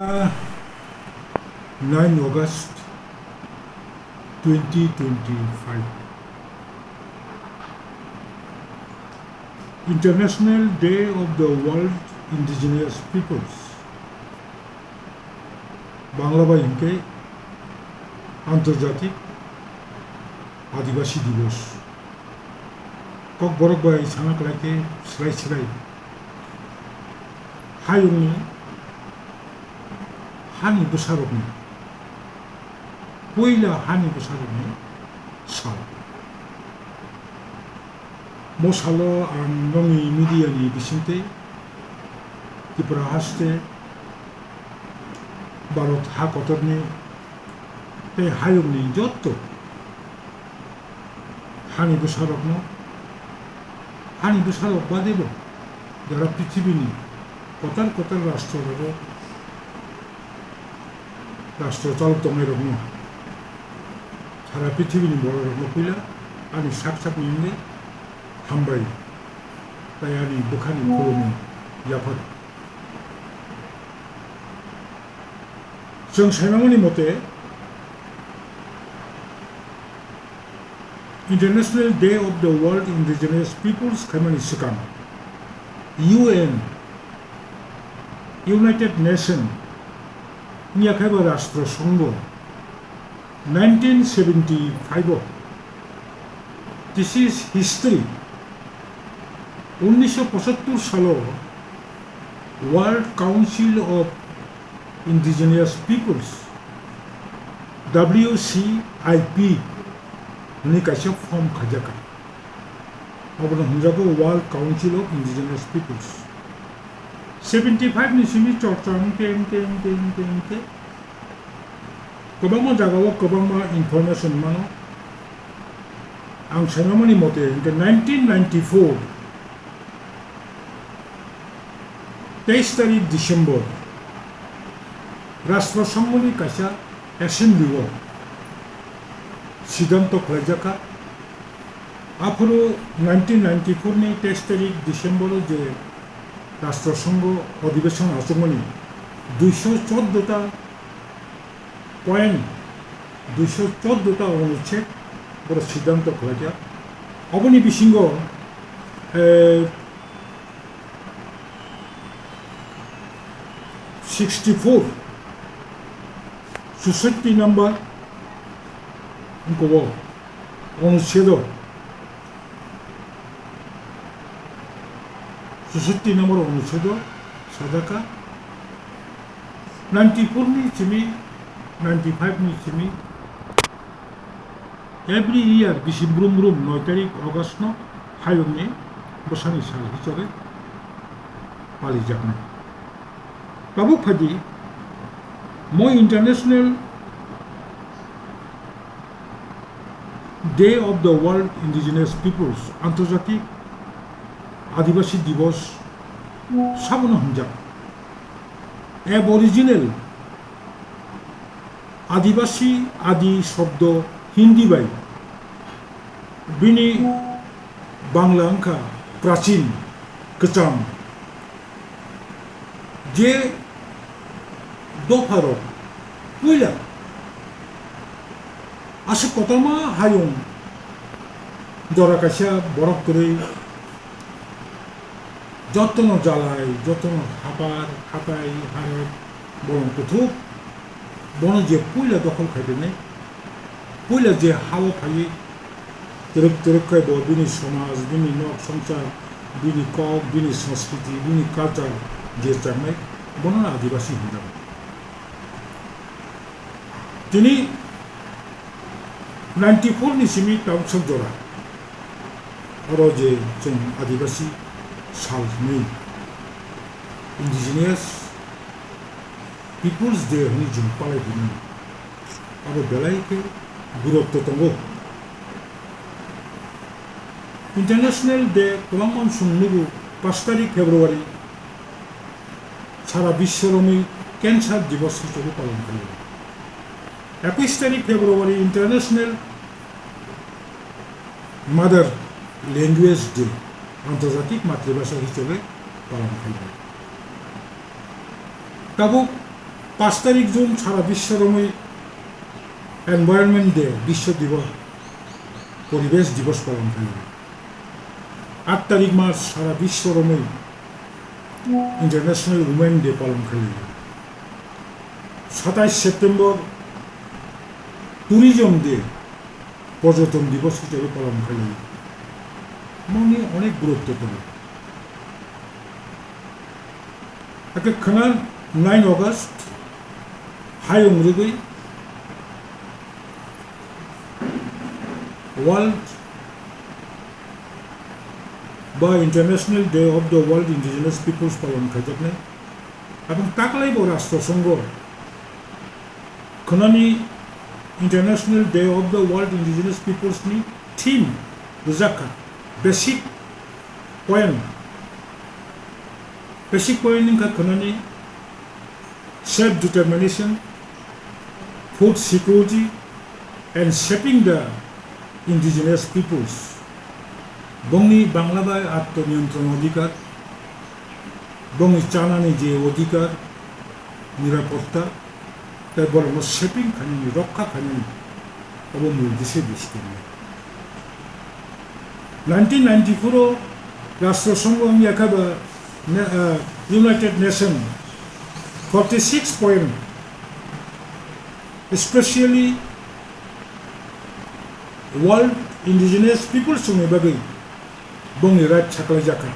9 August 2025 International Day of the World Indigenous Peoples Bangla বাহিনীকে আন্তর্জাতিক আদিবাসী দিবস কক বরক বাই সানাকলাইকে স্রাই স্রাই হায়ুংনি हानि बोसारकनि पहिला हानि बोसारकनि साल मोसालो आं नङि मिडियानि बिसिंते त्रिपुरा हास्ते भारत हाकतरनि बे हायुंनि जत्तो हानि बोसारक बादेबो जारा पृथिबीनि कतार कतार राष्ट्रफोराव राष्ट्र चालक दं रकम सारा पृथिवीनि बर' रकम फैला आंनि साक साक नुनो हामबाय ताई आंनि बोखानि खुलुमो याफोर जों सायमांनि मते international day of the world indigenous peoples खामानि सिगां UN यूनाइटेड नेशन नियाखायबा राष्ट्र संघ 1975 दिस इज हिस्ट्री 1975 सालो world council of indigenous peoples WCIP नि कासे फॉर्म खाजाका अब हमजाको world council of indigenous peoples 75 नि सिमी चर्चा के गोबां जायगायाव गोबां इनफरमेशन मानो आं सायमांनि मते 1994 23 तारिख डिसेम्बर राष्ट्रसंघनि कायसा एसेम्बलिआव सिद्धांत खालामजाका आफोरो 1994 नि 23 तारिख डिसेम्बर जे राष्ट्रसंघ अधिवेशन आचमनी 214टा पॉइंट 214टा अनुच्छेद बड़ सिद्धांत खालामजा अबनि बिसिंग 64 64 नम्बर अनुच्छेद 64 नम्बर अनुच्छेद साजाका 94 नि सिमी 95 नि सिमी एवरी ईयर बिसि ब्रुम 9 तारिख अगस्त न हायुंनि बोसानि साल हिसाबै फालिजानाय बाबु फादि मो international day of the world indigenous peoples आंतर्जातिक आदिवासी दिवस साबन हमजा एबरिजिनल आदिवासी आदि शब्द हिंदी बाई बिनी बांला अंका प्राचीन कचाम जे दफारो पहिला आसे कतमा हायुं जरा कायसा बरफ करै যত্ন জ্বালায় যত্ন হাঁপাই হারে বরং কোথাও বন যে পয়লা দখল খাইদেনাय পয়লা যে হাওয়া ফাইয়ে তেরক খাইব बिनि समाज बिनि नक संसार बिनि कक बिनि संस्कृति बिनि कालचार जे जानाय बन आदिवासी होनजाबाय दिनै 94 नि सिमी टाउनसब जरा और जे जों आदिवासी सालनि इंडिजिनियस पिपल्स डे होनी जों पालायदोंमोन आरो बेलायके गुरुत्व दङ इंटरनेशनल डे गोबां अनसुंनोबो 5 तारिख फेब्रुवारी सारा विश्वरमै कैंसर दिवस हिसाबै पालन खालामो 21 तारिख फेब्रुवारी इंटरनेशनल मदर लैंग्वेज डे आंतर्जातिक मातृभाषा हिसाबै पालन खालामो दाबो 5 তারিখ জুন সারা বিশ্বরমে এনভায়রনমেন্ট ডে বিশ্ব দিবস পরিবেশ দিবস পালন করে 8 তারিখ মার্চ সারা বিশ্বরমে ইন্টারন্যাশনাল উমেন ডে পালন করে 27 সেপ্টেম্বর ট্যুরিজম ডে পর্যটন দিবস হিসেবে পালন করে মনে অনেক গুরুত্বপূর্ণ একটা খানার 9 অগস্ট হাই অমৃগই ওয়ার্ল্ড বা international day of the world indigenous peoples পালন খাইজাবनाय এবং তাকলাইबो राष्ट्रसंघ खानानि international day of the world indigenous peoples नि थीम रुजाखा बेसिक पॉइंट इनका खानानि self determination food security and shaping the indigenous peoples बंगनी बांग्लाबाय आत्मनियंत्रण अधिकार बंगनी चानानि जे अधिकार निरापत्ता তাই বরং শেপিং খানি রক্ষা খানি অবমূল্যে বেশি 1994 রাষ্ট্রসংঘ একাবা United Nation 46 point specially world indigenous peoples বাকি বংনি রাইট সাকলাই জাখা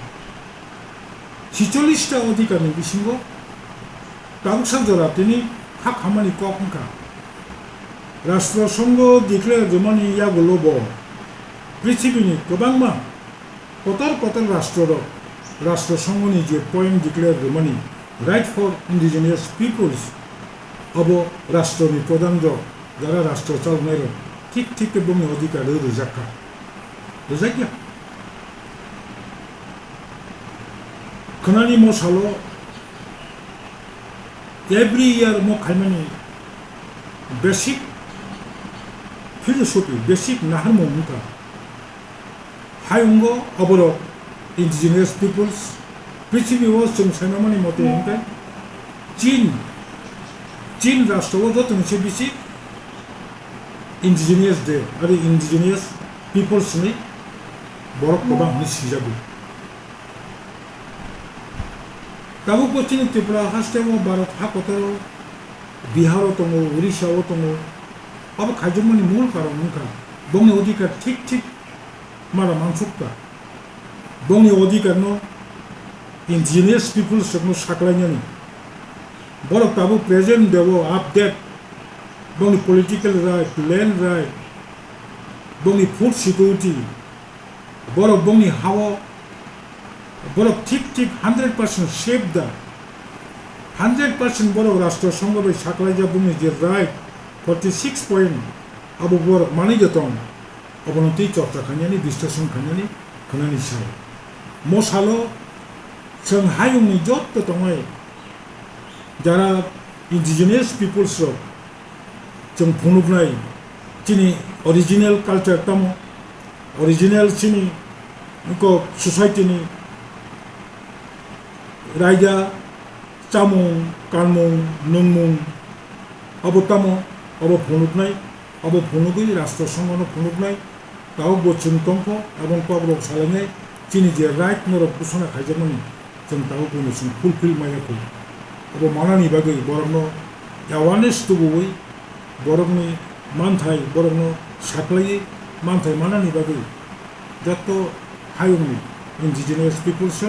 46টা অধিকারনি বিসিঙ্গ কাউসাজরা তিনি खामानि कखा राष्ट्रसंघ दिक्लेयर जमानि यागुलोब पृथिवीनि गोबांमा कतर राष्ट्रसंघनि जे पॉइंट दिक्लेयर जमानि राइट फर इंडिजिनियस पीपल्स अब राष्ट्रनि प्रधान जरा राष्ट्र चालनाय ठीक बुंनो अधिकार रोजाखा रोजाया खानानि मसालो every year mo khaimani basic philosophy basic naharmo muka hayungo aboro indigenous peoples prithibi wo chung sanamani mote hinkai chin rashtra joto ni basic indigenous day ari indigenous peoples ni borok kobang ni sijabu Kamu pasti Tripura hasilnya Barat Hakotero, Bihar otomo, Urisha otomo, apa kajian mul karo muka, bongi odika tik mara mansukta, bongi odika no indigenous people semua saklanya ni, borok tabu present dewo update, bongi political right, land right, bongi food security, borok bongi hawa borok ঠিক 100% save the 100% borok রাষ্ট্রসংঘ bai saklaija bumi je right 46 point abo borok mani jatong অবনতি চর্চা খানিয়ানি বিশ্লেষণ খানিয়ানি খানানি সাল মশালো जों हायुंनि যত दंङै যারা indigenous people's जों फुनुबनाय चिनि original culture तमो अरिजिनल चिनि को सोसाइटिनि रायजा चामुं कानमुं नंमुं अब तमो अब फुनुबनाय अब फुनुबै राष्ट्रसंघनो फुनुबनाय गाव बचन तंख एवं पब्लिक सालायनाय चिनि जे राइट नरक घोषणा खायजामनि जों दाव बुंनोसिम फुलफिल मायाखौ अब मानानि बागै बरनो एवारनेस तुबुबै बरकनि मानथाय बरनो साख्लायै मानथाय मानानि बागै जत हायुंनि इन्डिजिनियास पिपल्स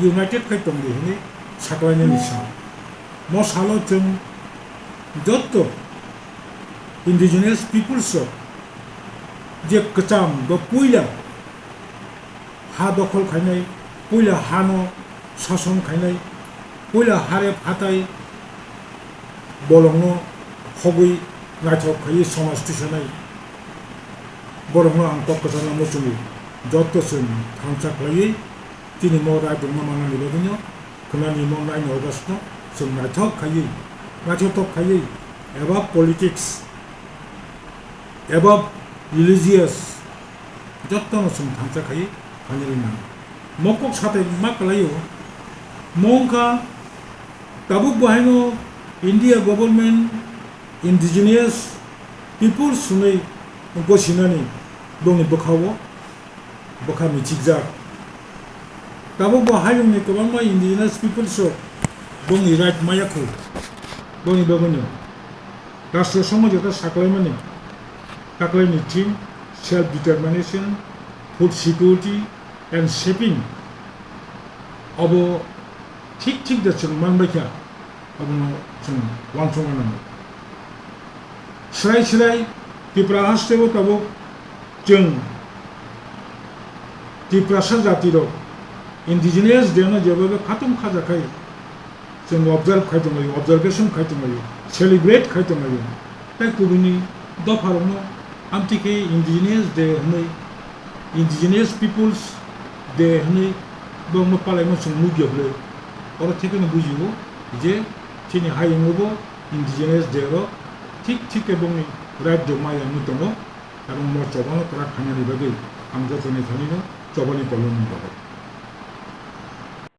यूनाइटेड खायतम दिहनि साख्लायनायनि साल म सालो जों जत इन्डिजिनियास पिपल्स जे कचाम ब पुइला हा दखल खायनाय पुइला हानो शासन खायनाय पुइला हारे फाताय बलंनो हगै नायथक खायै समाज थिसनाय बरंनो आं कक्कसाना मचुलि जत्तसिम थांसाख्लायै दिनै म रायदोंना मानानि बादिनो खोनानि म 9 अगस्ट जों नायथक खायै एबा पलिटिक्स एबा रिलिजियस जत्तनो जों थांसाखायै खानिरिना मकक साथै मा खालायो मंका दाबुक बाहायनो India government indigenous people sunai gosinani dongni bokhawo bokha michikjak tabo bo hayungni kwbangma indigenous people so dongni right mayakhu dongni bagoni rashtra samajata saklaimani taklaini theme self determination food security and shaping abo ঠিক da chung manbakya abono chung wansongana srai Tripura hastebo tabo chung Tripura jatiro indigenous dena jebabe khatum khajakai chung observation khaitongayo celebrate khaitongayo tai kubuni dofarono amtike indigenous day hnai indigenous peoples day hnai bongno palaimo chung mugyable ora thikene bujibo je chini hayungobo indigenous day ro ঠিক ebongni রাজ্য মায়া মুতনো এবং মো চবানো তারা খানানি বাগে আম যতনে থানিনো চবানি colony বাগে